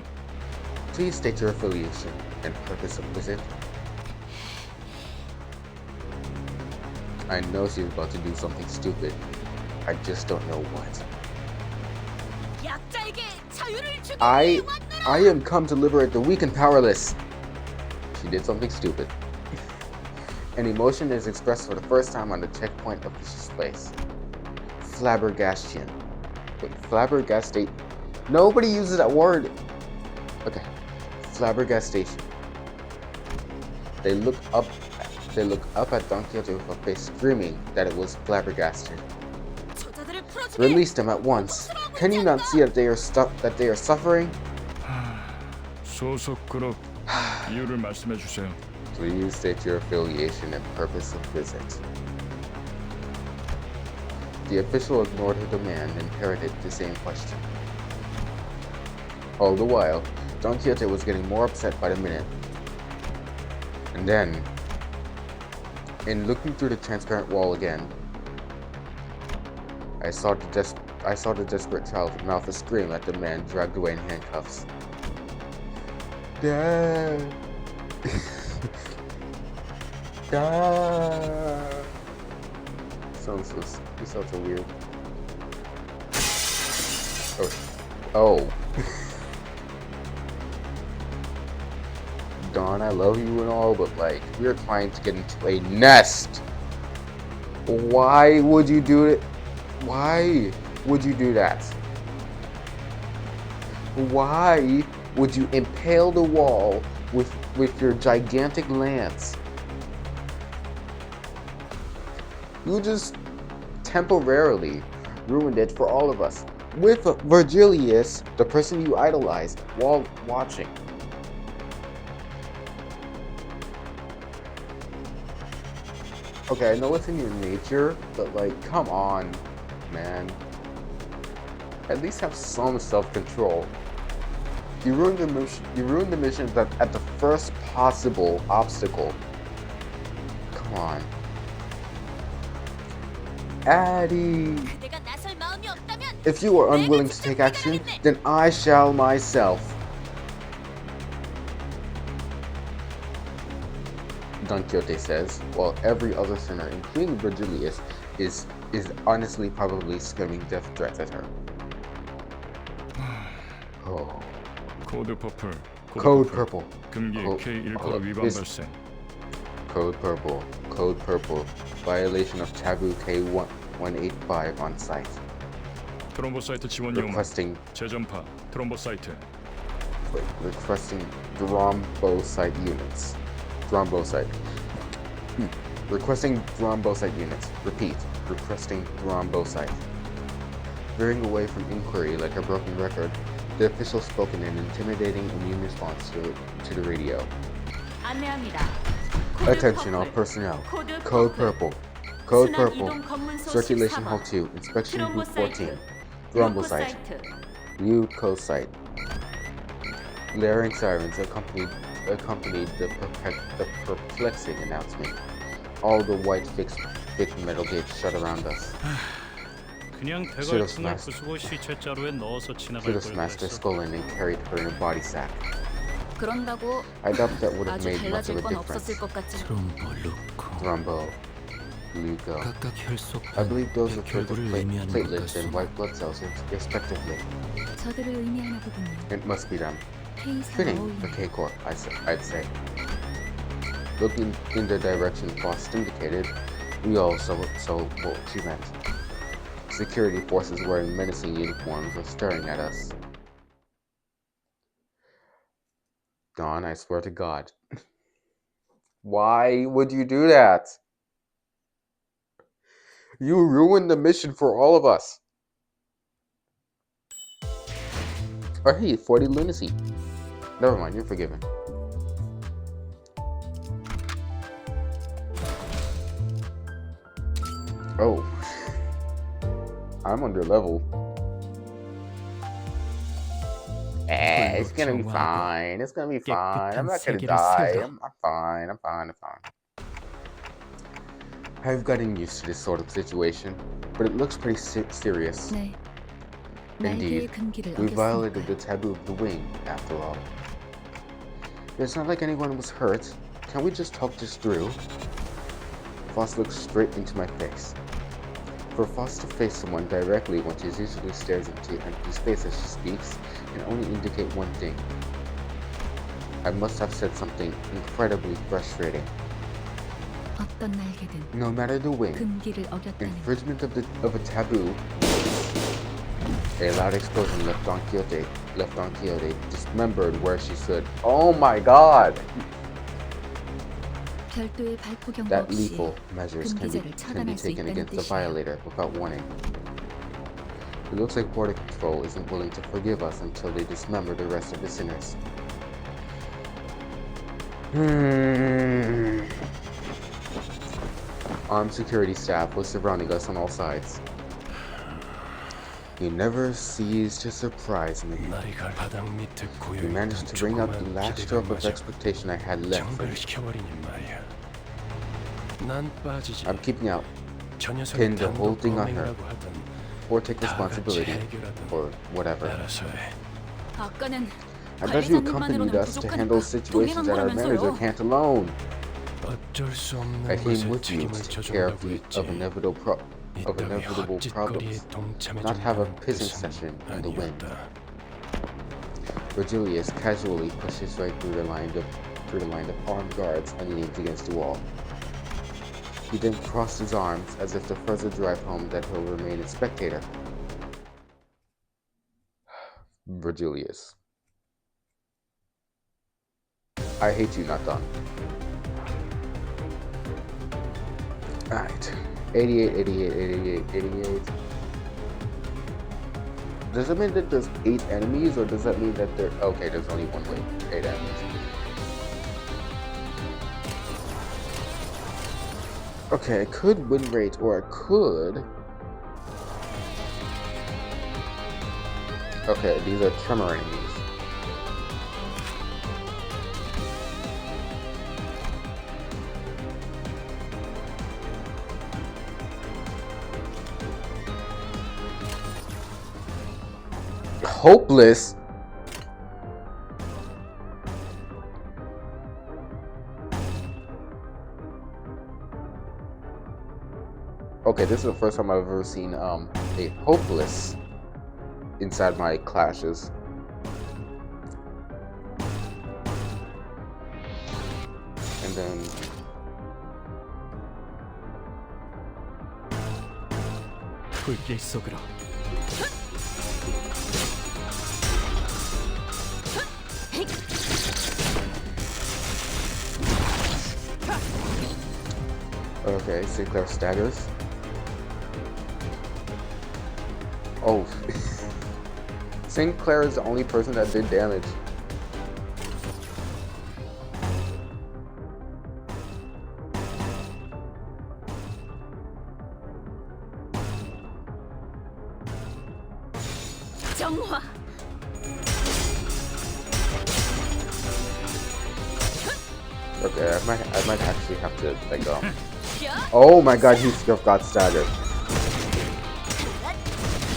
A: Please state your affiliation and purpose of visit. I know she's about to do something stupid. I just don't know what.
C: 약자에게 자유를 주기
A: I am come to liberate the weak and powerless. She did something stupid. An emotion is expressed for the first time on the checkpoint of this place. Flabbergastion. Wait, flabbergastate. Nobody uses that word. Okay. Flabbergastation. They look up at Don Quixote with a face screaming that it was flabbergasted.
C: 저자들을 풀어주게.
A: Release them at once. Can you not see that they are suffering?
B: 소속 그룹 이유를 말씀해 주세요.
A: Please state your affiliation and purpose of visit. The official ignored her demand and parroted the same question. All the while, Don Quixote was getting more upset by the minute. And then, in looking through the transparent wall again, I saw the desperate child mouth a scream at the man dragged away in handcuffs. Dad! Dad! He sounds so weird. Oh. Dawn, I love you and all, but like, we're trying to get into a nest. Why would you do it? Why would you do that? Why would you impale the wall with your gigantic lance? You just temporarily ruined it for all of us. With Virgilius, the person you idolized, while watching. Okay, I know it's in your nature, but like, come on, man. At least have some self-control. You ruined the mission at the first possible obstacle. Come on. Addie!
C: 그대가 나설 마음이 없다면
A: If you are unwilling to take action, then I shall myself. Don Quixote says, while every other sinner, including Virgilius, is honestly probably screaming death threats at her. Oh.
B: 코드 퍼플.
A: Code Purple.
B: 금기 K1 위반 발생.
A: Code Purple. Violation of Taboo K185 on site.
B: 트롬보사이트 지원 요청.
A: Requesting
B: 재전파. 트롬보사이트.
A: requesting thrombocyte units. Thrombocyte. Requesting thrombocyte units. Repeat. Requesting thrombocyte. Veering away from inquiry like a broken record, the official spoke in an intimidating immune response to the radio.
J: 안내합니다.
A: Attention all personnel. Code Purple. Code Purple. Circulation Hall 2. Inspection Group 14. Thrombocyte. Leukocyte. Blaring sirens accompanied the perplexing announcement. All the white fixed metal gates shut around us.
F: 그냥
A: Should've
F: 대갈통을
A: smashed.
F: 부수고 시체자루에 넣어서 지나갈
A: Should have
F: 걸
A: smashed her
F: 그랬어.
A: skull in and carried her in a body sack.
J: 그런다고
A: I doubt that would have
J: 아주
A: made much of
J: 달라질
A: a
J: 건
A: difference.
J: 없었을 것 같지.
A: Thrombo, Leuco.
I: 각각 혈속
A: I believe those refer to
I: 백혈구를 의미하는 것
A: platelets and
I: 같소.
A: white blood cells respectively.
H: 저들을 의미하나 보군요.
A: It must be them.
H: K사와
A: Fitting for
H: 어울리는
A: K-Corp, I'd say. Looking in the direction Faust indicated, we all saw what she meant. Security forces wearing menacing uniforms were staring at us. Dawn, I swear to God. Why would you do that? You ruined the mission for all of us. Oh, hey, 40 lunacy. Never mind, you're forgiven. Oh. I'm under level. It's gonna be fine. It's gonna be fine. I'm not gonna die. I'm fine. I'm fine. I'm fine. I've gotten used to this sort of situation, but it looks pretty serious.
H: 네.
A: Indeed,
H: 날개의 금기를
A: we violated the
H: 어겼으니까.
A: taboo of the wing, after all. It's not like anyone was hurt. Can we just talk this through? Foss looks straight into my face. For Foss to face someone directly when she usually stares into empty space as she speaks can only indicate one thing. I must have said something incredibly frustrating.
H: 어떤 날개든
A: No matter the wing,
H: 금기를 어겼다는
A: infringement of a taboo. A loud explosion left Don Quixote dismembered where she stood. Oh my god!
H: 별도의 발포 경보
A: That
H: 없이
A: lethal measures can be
H: 금기제를 차단할 수
A: taken
H: 있다는
A: against the
H: 뜻이에요.
A: violator without warning. It looks like Border Control isn't willing to forgive us until they dismember the rest of the sinners. Armed security staff was surrounding us on all sides. He never ceased to surprise me.
B: 바닥 밑에
A: He managed to bring out the last drop of expectation I had left for me.
B: 시켜버리니 말이야. 난 빠지지.
A: I'm keeping out,
B: 저 녀석이
A: pinned the whole
B: 단독
A: thing on her,
B: 범행이라고 하든
A: or take
B: 다 같이
A: responsibility,
B: 해결하든
A: or whatever.
B: 알아서 해.
J: 아까는
A: I thought you accompanied
J: 관리자님만으로는
A: us to handle
J: 부족하니까
A: situations that our manager
J: 동행한
A: can't alone.
B: 어쩔 수 없는
A: I came
B: 것에
A: with you
B: 책임을
A: to take care
B: 져주려고 했지.
A: of inevitable
B: 이따위
A: problems,
B: 헛짓거리에
A: not have a
B: 동참해준다는
A: pissing
B: 뜻은
A: session in the wind.
B: 아니었다.
A: Virgilius casually pushes right through the line of armed guards and leans against the wall. He then crossed his arms as if to further drive home that he'll remain a spectator. Virgilius. I hate you, not done. Alright. 88, 88, 88, 88. Does that mean that there's 8 enemies, or does that mean that there... Okay, there's only one way. 8 enemies. Okay, I could win rate, or I could... Okay, these are tremor enemies. Hopeless? Okay, this is the first time I've ever seen a hopeless inside my clashes. And then
I: 불길 속으로.
A: okay, Sinclair staggers. Oh, Sinclair is the only person that did damage.
J: 정화.
A: Okay, I might actually have to like Oh my god, he just got staggered.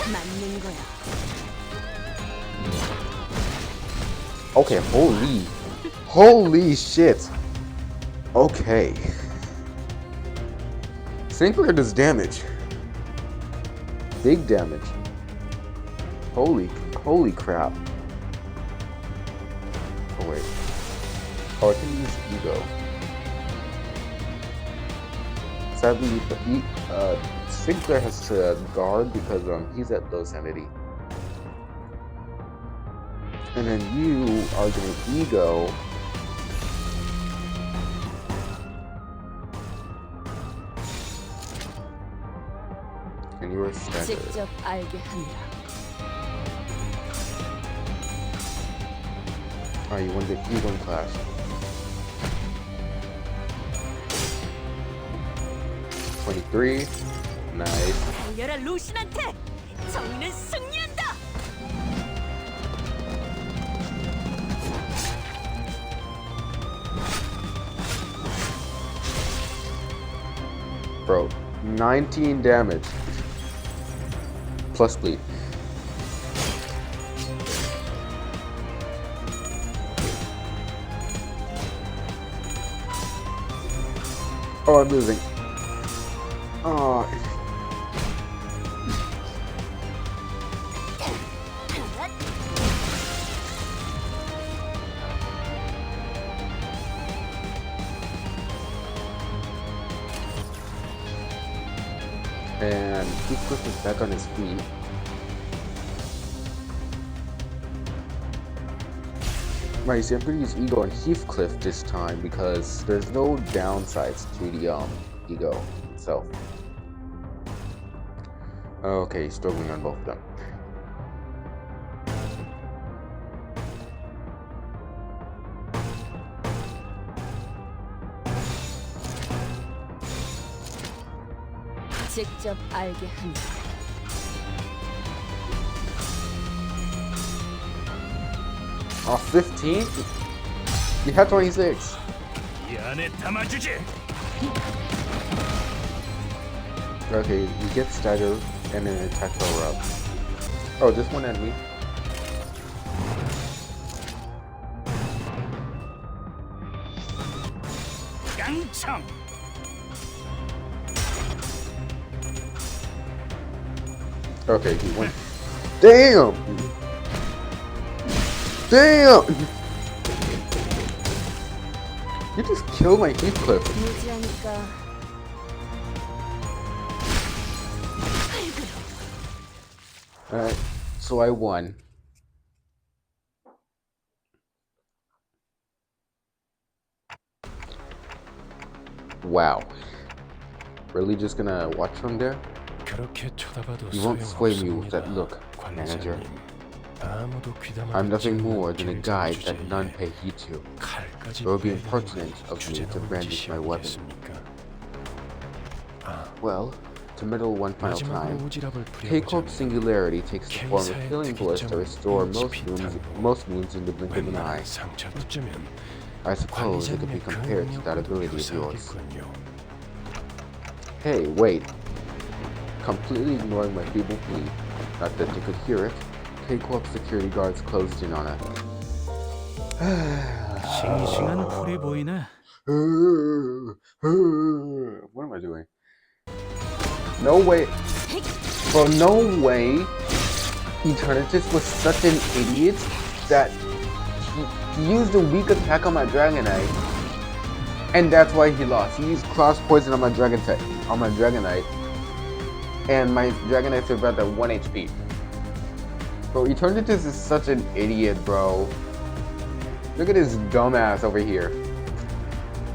C: 맞는 거야.
A: Okay, holy shit. Okay. Sinclair does damage. Big damage. Holy crap. Oh wait. Oh, I can use ego. Sadly, Sinclair has to guard because he's at low sanity. And then you are gonna ego. And you are staggered.
C: 직접 알게 한다.
A: Oh, you won the E1 class. $23. Nice.
C: 달려라 루신한테. 정의는 승리한다.
A: Bro, 19 damage. Plus bleed. Oh, I'm losing. Oh. And Heathcliff is back on his feet. Right, see, I'm gonna use Ego on Heathcliff this time because there's no downsides to the Ego itself. Okay, struggling on both of them.
C: 직접 알게 한다.
A: Oh, 15? You had 26.
F: 이 안에 담아주지.
A: Okay, you get staggered and then attack power up. Oh, just one enemy.
F: 깡총.
A: Okay, he went. Damn! Damn! You just killed my Heathcliff.
C: 무지하니까.
A: Alright, so I won. Wow. Really just gonna watch from there?
B: 그렇게 쳐다봐도
A: You won't sway me with
B: 소용없습니다.
A: that look, manager.
B: 관리자님. 아무도 귀담아
A: I'm nothing
B: 듣지
A: more
B: 않는
A: than a
B: 길을
A: guide
B: 주제에
A: that none pay heed to.
B: 칼까지
A: It would be
B: 베는
A: impertinent
B: 건
A: of me to
B: 주제넘은
A: brandish my
B: 짓이
A: weapon.
B: 아니겠습니까? 아,
A: Well, to meddle one final time,
B: 마지막으로 오지랖을
A: K-Corp
B: 부려보자면
A: Singularity takes the form of healing bullets that restore most wounds in the blink of an eye.
B: 웬만한 상처쯤은
A: I suppose it could be
B: 관리자님의 그
A: compared to that
B: 능력으로도
A: ability of yours.
B: 유사하겠군요.
A: Hey, wait. Completely ignoring my feeble plea, not that they could hear it, K-Corp security guards closed in on it.
F: 싱싱한 풀이 보이네.
A: What am I doing? No way. Bro, no way. Eternatus was such an idiot that he used a weak attack on my Dragonite. And that's why he lost. He used cross poison on my Dragonite. And my Dragonite survived at 1 HP. Bro, Eternatus is such an idiot, bro. Look at this dumbass over here.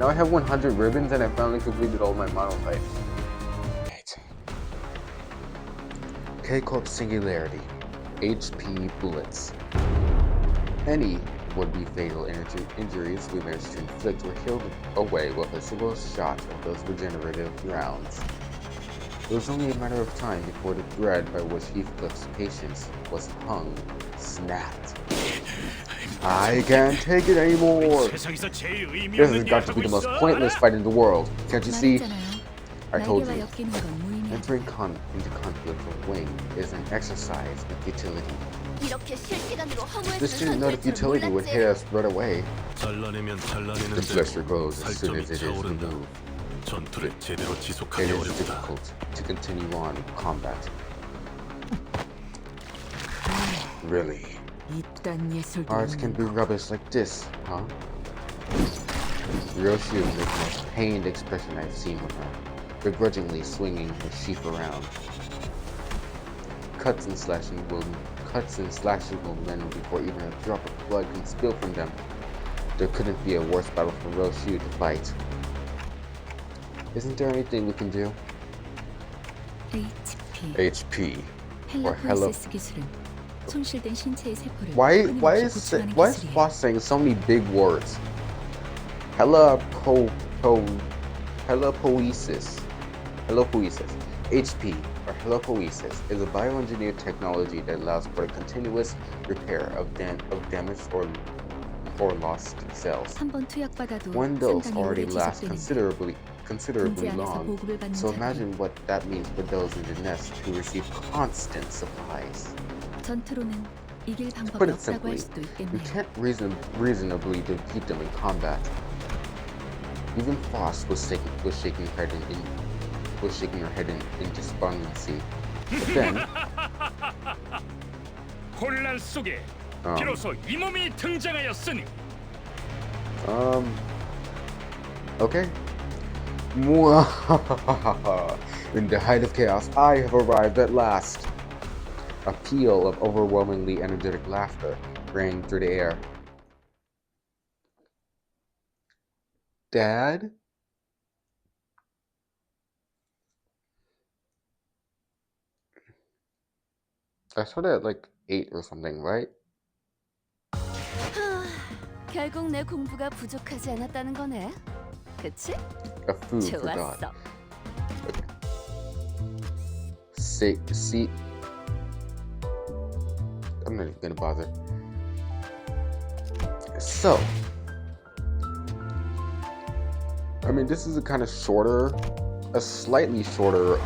A: Now I have 100 ribbons and I finally completed all my monotypes. Right. K-Corp Singularity. HP bullets. Any would-be fatal injuries we managed to inflict were healed away with a single shot of those regenerative rounds. It was only a matter of time before the thread by which Heathcliff's patience was hung snapped. I can't take it anymore! This has got to be the most pointless fight in the world. Can't you see? I told you. Entering into conflict with Wing is an exercise in futility. This didn't know the futility would hit us right away. The pressure goes as soon as it is removed. It is difficult to continue on with combat. Really? Arts can be rubbish like this, huh? Ryoshi made the most pained expression I've seen with her, begrudgingly swinging her sheath around. Cuts and slashing will mend before even a drop of blood can spill from them. There couldn't be a worse battle for Ryoshi to fight. Isn't there anything we can do? HP. Or hello. Why is Foss saying so many big words? Helipoiesis. HP, or helipoiesis, is a bioengineered technology that allows for the continuous repair of damaged or lost cells. One dose already lasts considerably long, so imagine what that means for those in the nest who receive constant supplies. To put it simply, we can't reasonably defeat them in combat. Even Foss was shaking her head in despondency. But then,
F: 혼란 속에 비로소 이 몸이 등장하였으니.
A: Okay. In the height of chaos, I have arrived at last. A peal of overwhelmingly energetic laughter rang through the air. Dad? I started at like 8 or something, right?
C: 결국 내 공부가 부족하지 않았다는 거네. 그치?
A: A food for thought.
C: 좋았어.
A: See, I'm not even gonna bother. So, I mean, this is a kind of shorter, a slightly shorter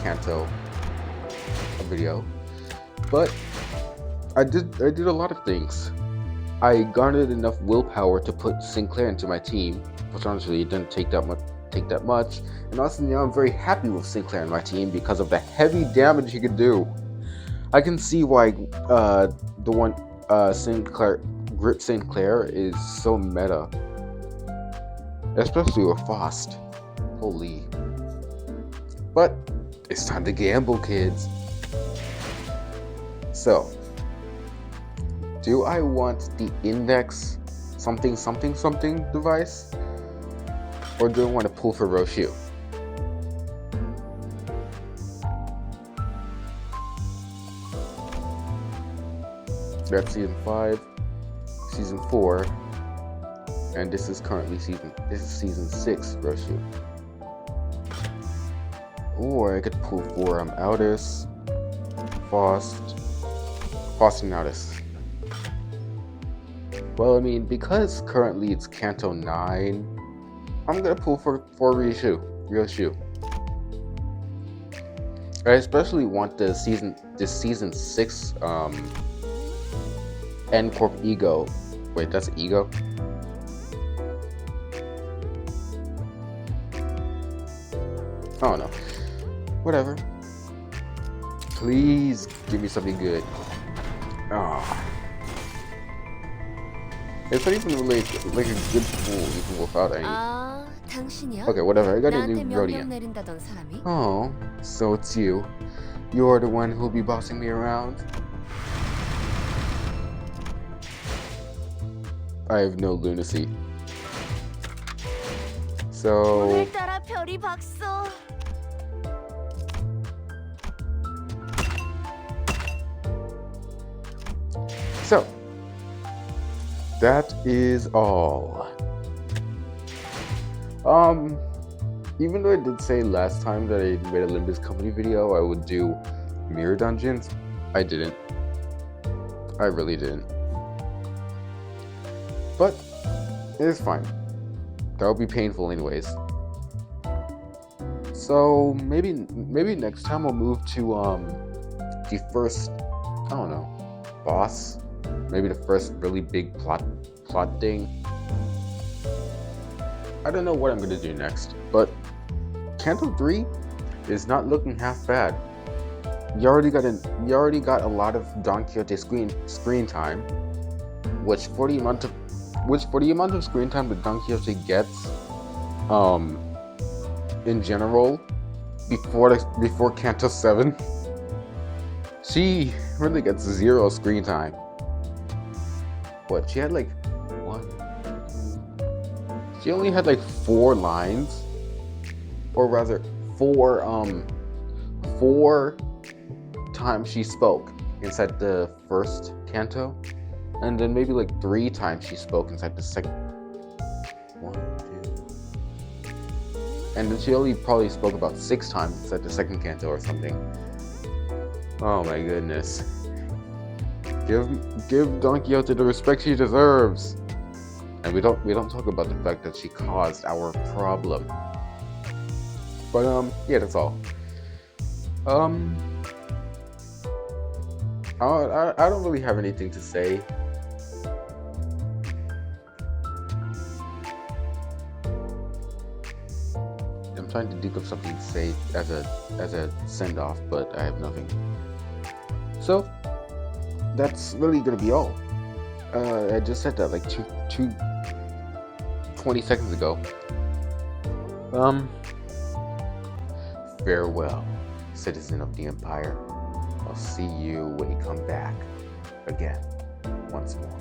A: Kanto video, but I did a lot of things. I garnered enough willpower to put Sinclair into my team, which honestly it didn't take that much. And also now I'm very happy with Sinclair in my team because of the heavy damage he could do. I can see why the one Grip Sinclair is so meta, especially with Faust. Holy! But it's time to gamble, kids. So, do I want the index something device, or do I want to pull for Roshu? That's season 5, season 4, and this is currently season 6 Roshu. Or I could pull for Aldous, Faust and Aldous. Well, I mean, because currently it's Kanto 9, I'm gonna pull for Ryoshi. I especially want this season 6 N Corp Ego. Wait, that's Ego? I don't know. Whatever. Please give me something good. Oh. It's not even really like a good pool even without any.
C: 당신이야?
A: Okay, whatever. I got a new
C: 나한테 명령
A: Rodian.
C: 내린다던 사람이?
A: Oh, so it's you. You're the one who'll be bossing me around? I have no lunacy. So...
C: 오늘따라 별이 박소.
A: So, that is all. even though I did say last time that I made a Limbus company video, I would do mirror dungeons, I didn't. I really didn't. But it is fine. That would be painful anyways. So maybe next time I'll move to the first, I don't know, boss. Maybe the first really big plot thing. I don't know what I'm gonna do next, but Kanto 3 is not looking half bad. You already got a lot of Don Quixote screen time, which for the amount of screen time that Don Quixote gets, in general, before Kanto 7, she really gets 0 screen time. What, she had like one? She only had like 4 lines, or rather 4 times she spoke inside the first canto, and then maybe like 3 times she spoke inside the second. 1, 2, and then she only probably spoke about 6 times inside the second canto or something. Oh my goodness. Give Don Quixote the respect she deserves. And we don't talk about the fact that she caused our problem. But yeah, that's all. I don't really have anything to say. I'm trying to think of something to say as a send off, but I have nothing. So that's really gonna be all. I just said that like 20 seconds ago. Farewell, citizen of the Empire. I'll see you when you come back again, once more.